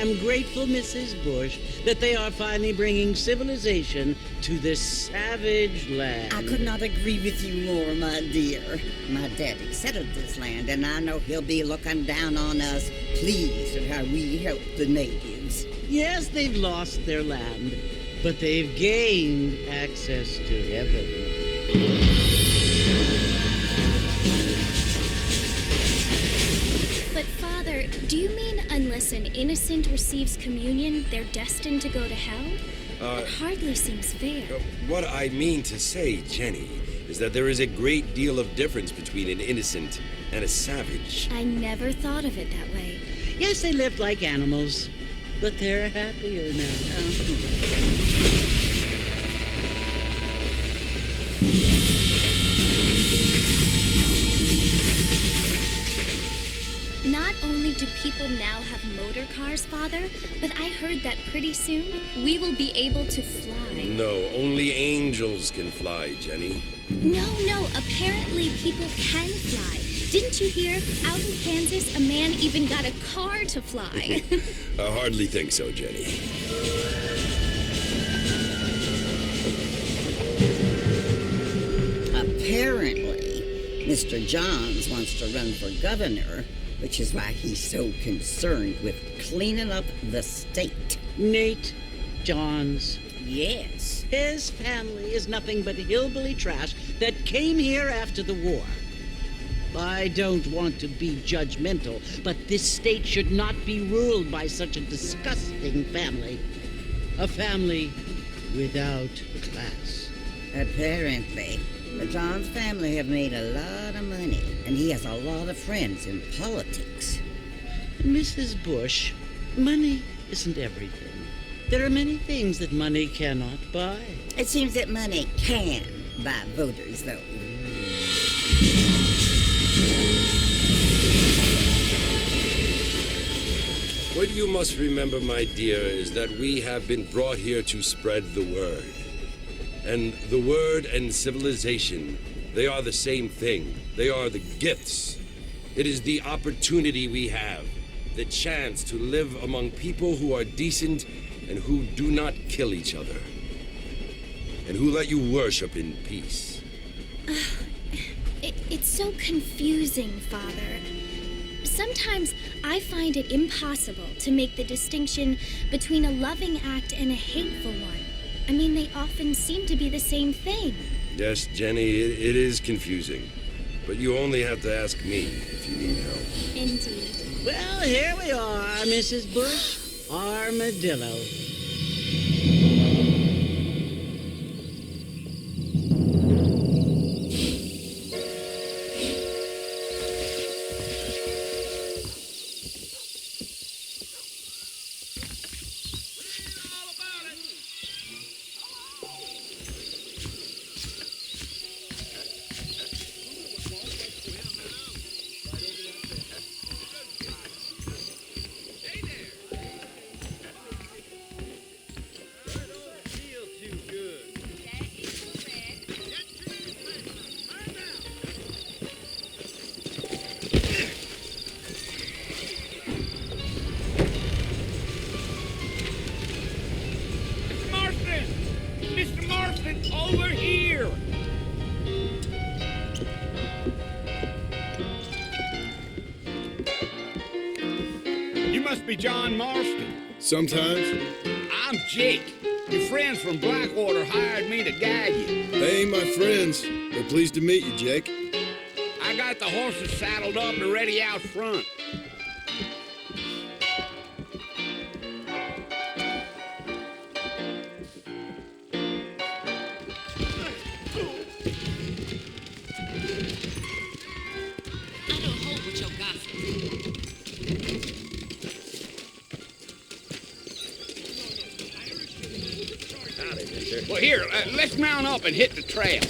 am grateful, Mrs. Bush, that they are finally bringing civilization to this savage land. I could not agree with you more, my dear. My daddy settled this land, and I know he'll be looking down on us, pleased at how we help the natives. Yes, they've lost their land, but they've gained access to heaven. But, Father, do you mean unless an innocent receives communion, they're destined to go to hell? It hardly seems fair. What I mean to say, Jenny, is that there is a great deal of difference between an innocent and a savage. I never thought of it that way. Yes, they lived like animals, but they're happier now. Not only do people now have motor cars, Father, but I heard that pretty soon we will be able to fly. No, only angels can fly, Jenny. No, apparently people can fly. Didn't you hear? Out in Kansas, a man even got a car to fly. I hardly think so, Jenny. Apparently, Mr. Johns wants to run for governor, which is why he's so concerned with cleaning up the state. Nate Johns. Yes. His family is nothing but hillbilly trash that came here after the war. I don't want to be judgmental, but this state should not be ruled by such a disgusting family. A family without class. Apparently, the Johns family have made a lot of money, and he has a lot of friends in politics. Mrs. Bush, money isn't everything. There are many things that money cannot buy. It seems that money can buy voters, though. What you must remember, my dear, is that we have been brought here to spread the word. And the word and civilization, they are the same thing. They are the gifts. It is the opportunity we have, the chance to live among people who are decent and who do not kill each other, and who let you worship in peace. It's so confusing, Father. Sometimes I find it impossible to make the distinction between a loving act and a hateful one. I mean, they often seem to be the same thing. Yes, Jenny, it is confusing. But you only have to ask me if you need help. Indeed. Well, here we are, Mrs. Bush. Armadillo. Marston, over here! You must be John Marston. Sometimes. I'm Jake. Your friends from Blackwater hired me to guide you. They ain't my friends. They're pleased to meet you, Jake. I got the horses saddled up and ready out front. I don't hold with your gossip. Well, here, let's mount up and hit the trail.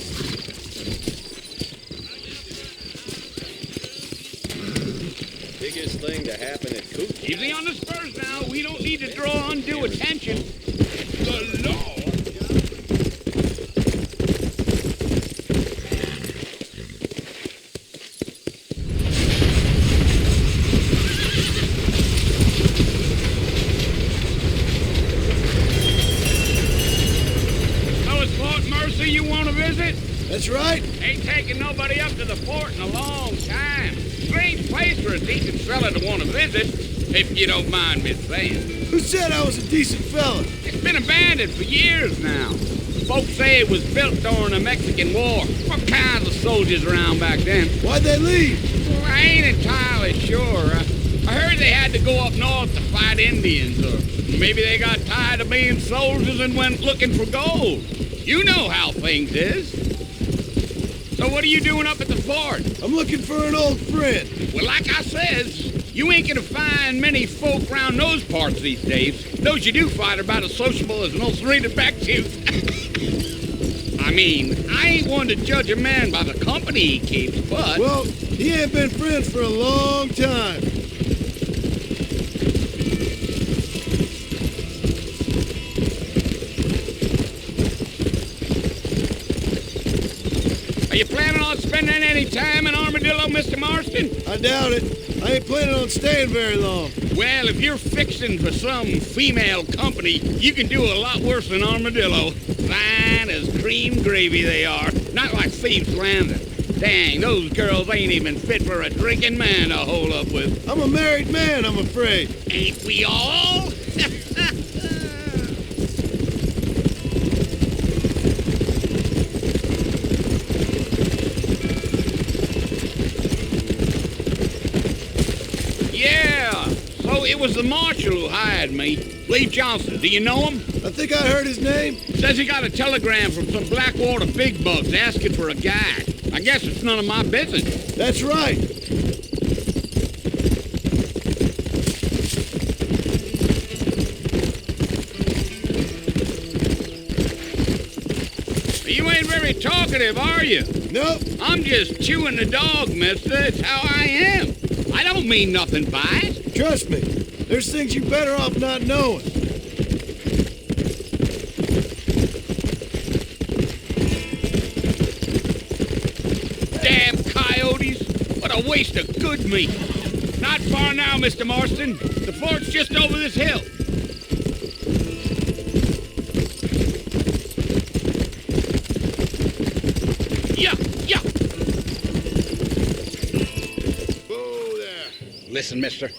Biggest thing to happen at Coop. Easy on the spurs now. We don't need to draw undue attention. The law. So it's Fort Mercy you want to visit? That's right. Ain't taking nobody up to the fort in a long time. Strange place for a decent fella to want to visit, if you don't mind me saying. Who said I was a decent fella? It's been abandoned for years now. Folks say it was built during the Mexican War. What kinds of soldiers around back then? Why'd they leave? Well, I ain't entirely sure. I heard they had to go up north to fight Indians, or maybe they got tired of being soldiers and went looking for gold. You know how things is. So what are you doing up at the fort? I'm looking for an old friend. Well, like I says, you ain't gonna find many folk around those parts these days. Those you do find are about as sociable as an ulcerated back tooth. I mean, I ain't one to judge a man by the company he keeps, but... Well, he ain't been friends for a long time. Are you planning on spending any time in Armadillo, Mr. Marston? I doubt it. I ain't planning on staying very long. Well, if you're fixing for some female company, you can do a lot worse than Armadillo. Fine as cream gravy they are. Not like Thieves Landing. Dang, those girls ain't even fit for a drinking man to hole up with. I'm a married man, I'm afraid. Ain't we all? Yeah, so it was the marshal who hired me. Lee Johnson, do you know him? I think I heard his name. Says he got a telegram from some Blackwater big bugs asking for a guide. I guess it's none of my business. That's right. You ain't very talkative, are you? Nope. I'm just chewing the dog, mister. It's how I am. I don't mean nothing by it. Trust me. There's things you better off not knowing. Damn coyotes. What a waste of good meat. Not far now, Mr. Marston. The fort's just over this hill. Yeah, yeah. Whoa there. Listen, mister.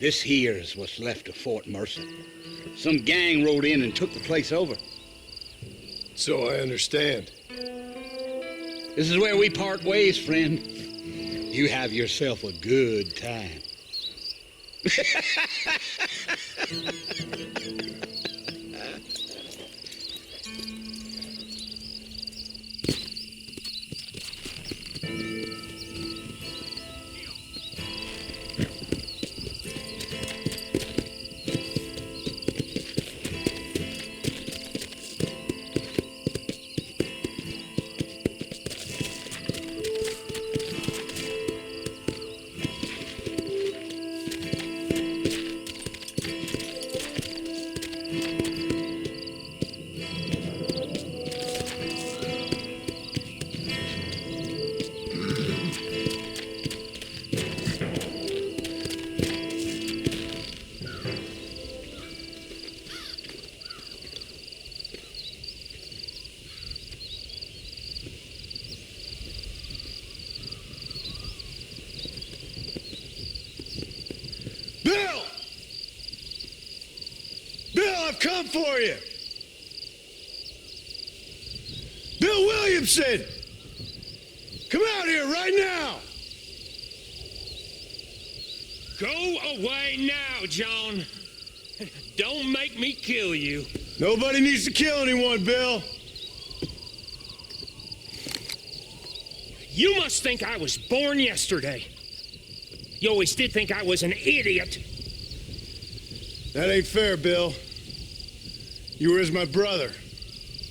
This here's what's left of Fort Mercy. Some gang rode in and took the place over. So I understand. This is where we part ways, friend. You have yourself a good time. I've come for you! Bill Williamson! Come out here right now! Go away now, John. Don't make me kill you. Nobody needs to kill anyone, Bill. You must think I was born yesterday. You always did think I was an idiot. That ain't fair, Bill. You were as my brother.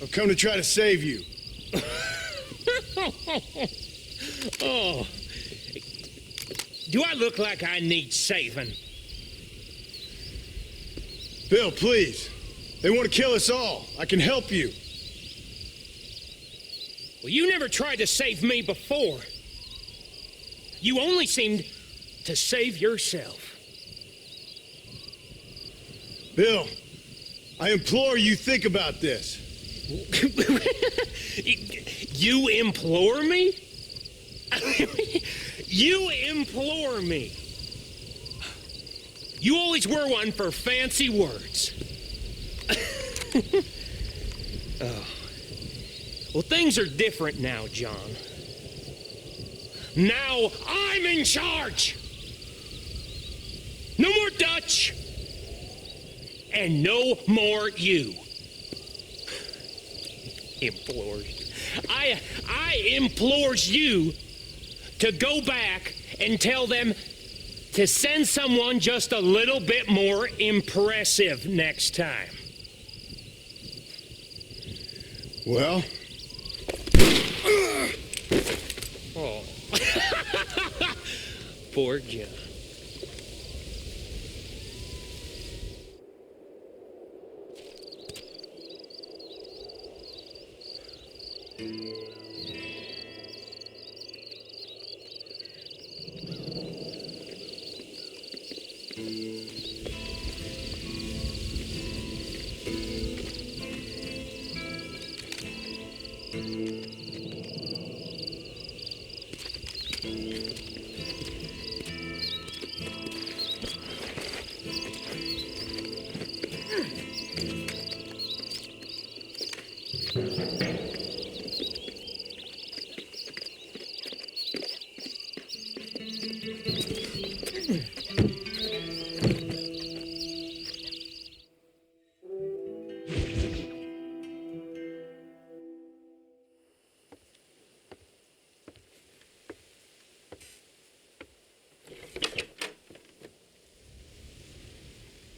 I've come to try to save you. Oh. Do I look like I need saving? Bill, please. They want to kill us all. I can help you. Well, you never tried to save me before. You only seemed to save yourself. Bill, I implore you think about this. You implore me? You implore me. You always were one for fancy words. Oh. Well, things are different now, John. Now I'm in charge. No more Dutch. And no more you. Implores. I implores you to go back and tell them to send someone just a little bit more impressive next time. Well? Oh. Poor John.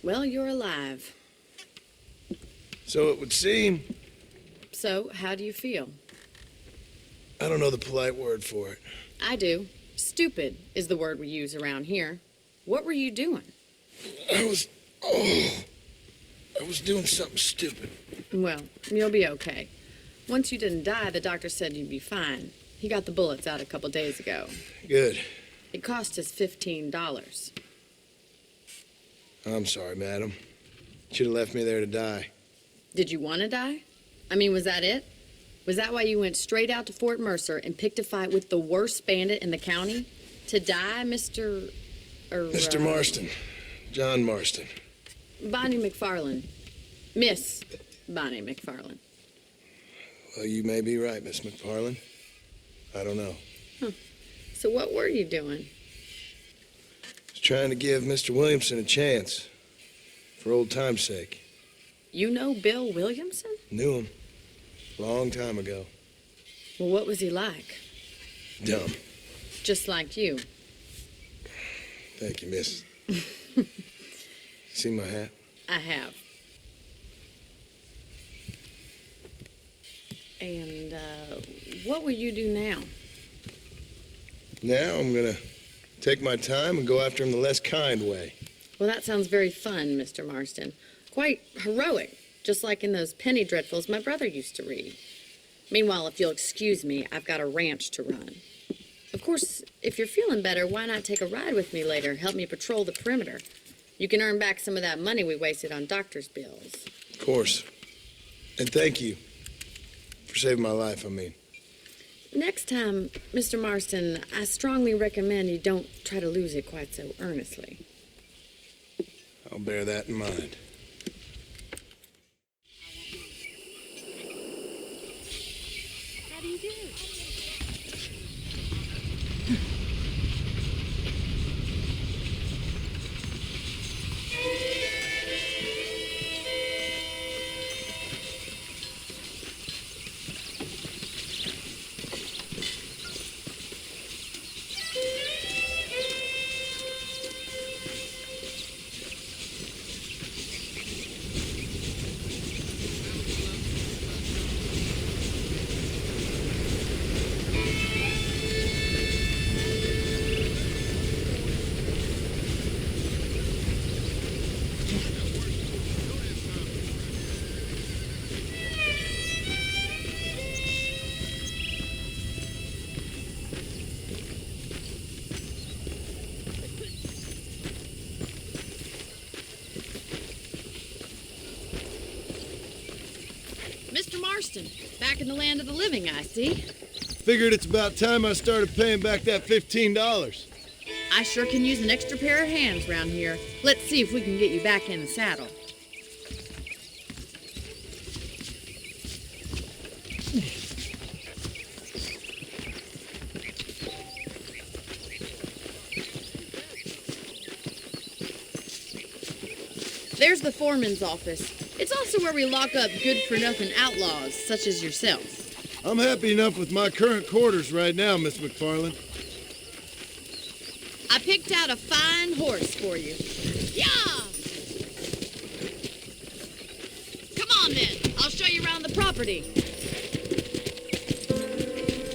Well, you're alive. So it would seem. So, how do you feel? I don't know the polite word for it. I do. Stupid is the word we use around here. What were you doing? I was doing something stupid. Well, you'll be okay. Once you didn't die, the doctor said you'd be fine. He got the bullets out a couple days ago. Good. It cost us $15. I'm sorry, madam. Should have left me there to die. Did you want to die? I mean, was that it? Was that why you went straight out to Fort Mercer and picked a fight with the worst bandit in the county? To die, Mr. Mr. Marston. John Marston. Bonnie McFarland. Miss Bonnie McFarland. Well, you may be right, Miss McFarland. I don't know. Huh. So what were you doing? I was trying to give Mr. Williamson a chance. For old time's sake. You know Bill Williamson? Knew him. Long time ago. Well, what was he like? Dumb. Just like you. Thank you, miss. See my hat? I have. And, what will you do now? Now I'm gonna take my time and go after him the less kind way. Well, that sounds very fun, Mr. Marston. Quite heroic, just like in those penny dreadfuls my brother used to read. Meanwhile, if you'll excuse me, I've got a ranch to run. Of course, if you're feeling better, why not take a ride with me later? Help me patrol the perimeter. You can earn back some of that money we wasted on doctor's bills. Of course. And thank you for saving my life, I mean. Next time, Mr. Marston, I strongly recommend you don't try to lose it quite so earnestly. I'll bear that in mind. Marston. Back in the land of the living, I see. Figured it's about time I started paying back that $15. I sure can use an extra pair of hands around here. Let's see if we can get you back in the saddle. There's the foreman's office. It's also where we lock up good-for-nothing outlaws, such as yourself. I'm happy enough with my current quarters right now, Miss McFarland. I picked out a fine horse for you. Yeah! Come on, then. I'll show you around the property.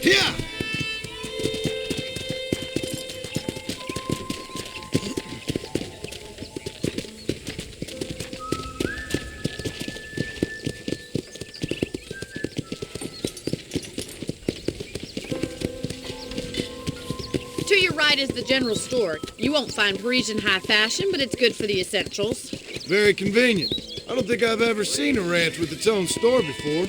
Yeah! To your right is the general store. You won't find Parisian high fashion, but it's good for the essentials. Very convenient. I don't think I've ever seen a ranch with its own store before.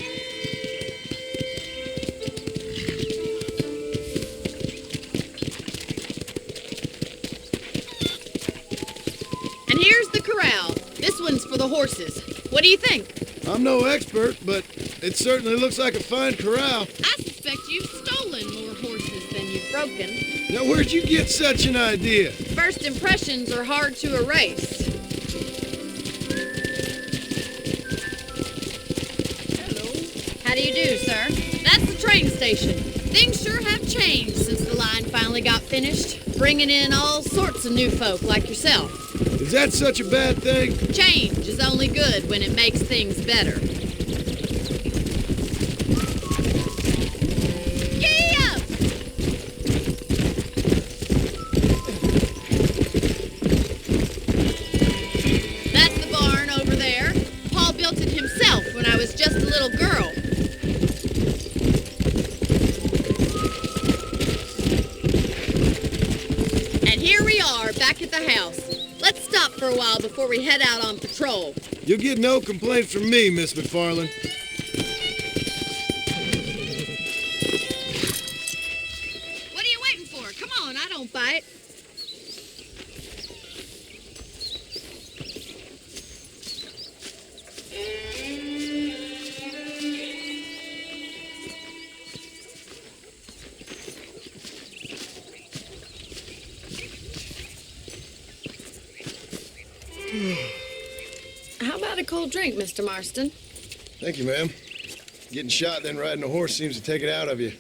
And here's the corral. This one's for the horses. What do you think? I'm no expert, but it certainly looks like a fine corral. I suspect you've stolen more horses than you've broken. Now, where'd you get such an idea? First impressions are hard to erase. Hello. How do you do, sir? That's the train station. Things sure have changed since the line finally got finished, bringing in all sorts of new folk like yourself. Is that such a bad thing? Change is only good when it makes things better. Just a little girl. And here we are, back at the house. Let's stop for a while before we head out on patrol. You'll get no complaints from me, Miss McFarland. What are you waiting for? Come on, I don't bite. How about a cold drink, Mr. Marston? Thank you, ma'am. Getting shot then riding a horse seems to take it out of you.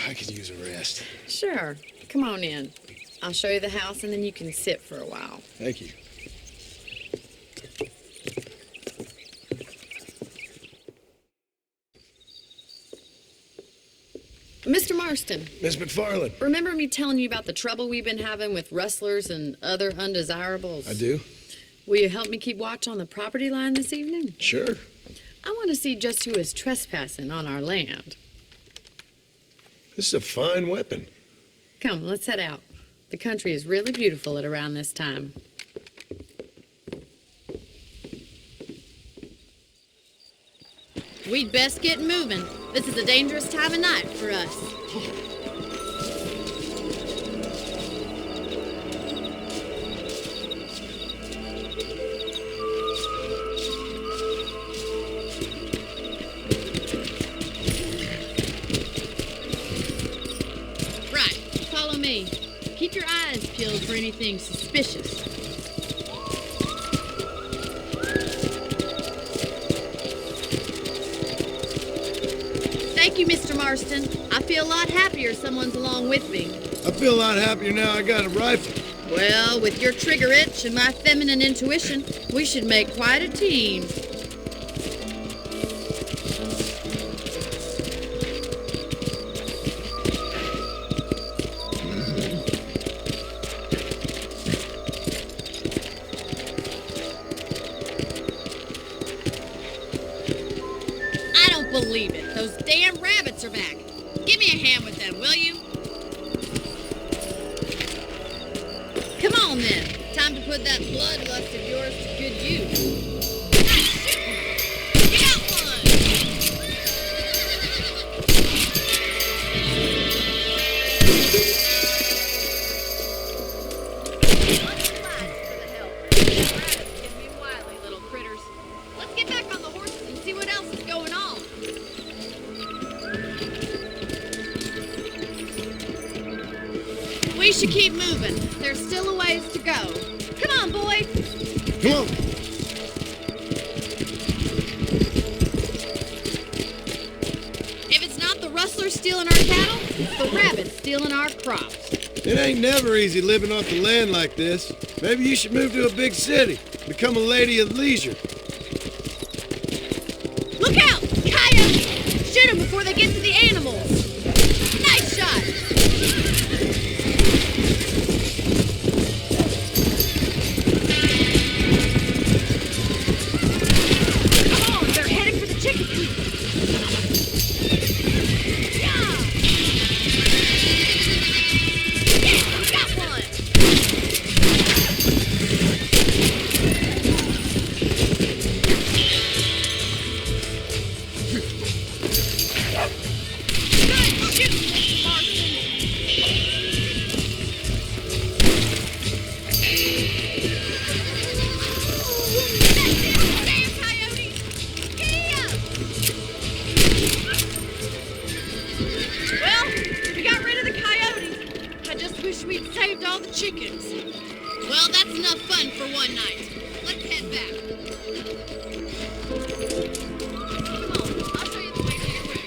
I could use a rest. Sure. Come on in. I'll show you the house and then you can sit for a while. Thank you. Mr. Marston. Miss McFarland. Remember me telling you about the trouble we've been having with rustlers and other undesirables? I do. Will you help me keep watch on the property line this evening? Sure. I want to see just who is trespassing on our land. This is a fine weapon. Come, let's head out. The country is really beautiful at around this time. We'd best get moving. This is a dangerous time of night for us. Right, follow me. Keep your eyes peeled for anything suspicious. Thank you, Mr. Marston. I feel a lot happier someone's along with me. I feel a lot happier now I got a rifle. Well, with your trigger itch and my feminine intuition, we should make quite a team. I don't believe it. Those damn rabbits are back. Give me a hand with them, will you? Come on, then. Time to put that bloodlust of yours to good use. Ah, shoot! Get out one! should keep moving. There's still a ways to go. Come on, boys. Come on. If it's not the rustlers stealing our cattle, it's the rabbits stealing our crops. It ain't never easy living off the land like this. Maybe you should move to a big city. Become a lady of leisure. Look out! Coyotes! Shoot them before they get to the animals. Nice shot! Come on, they're heading for the chicken coop. Yeah! Yeah, got one! Good shoot, Mr. Marston. That's it, damn coyotes! Yeah! Well, we got rid of the coyotes. I just wish we'd saved all the chickens. Well, that's enough fun for one night. Let's head back. Come on, I'll show you the way to your room.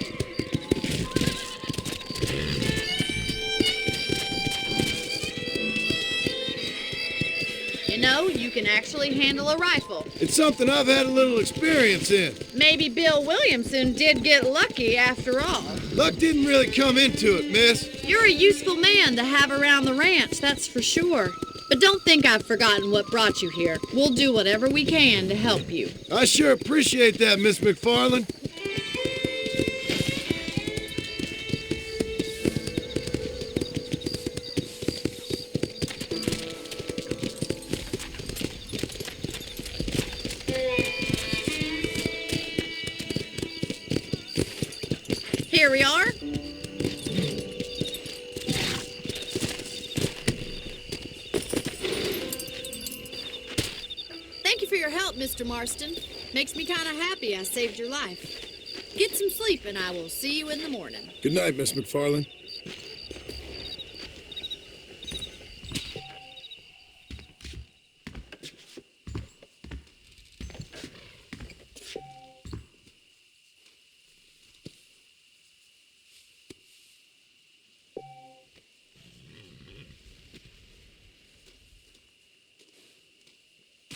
You know, you can actually handle a rifle. It's something I've had a little experience in. Maybe Bill Williamson did get lucky after all. Luck didn't really come into it, miss. You're a useful man to have around the ranch, that's for sure. But don't think I've forgotten what brought you here. We'll do whatever we can to help you. I sure appreciate that, Miss McFarland. Here we are. Thank you for your help, Mr. Marston. Makes me kind of happy I saved your life. Get some sleep and I will see you in the morning. Good night, Miss McFarland.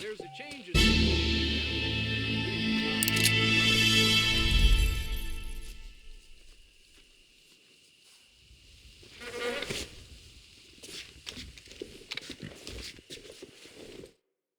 There's a change in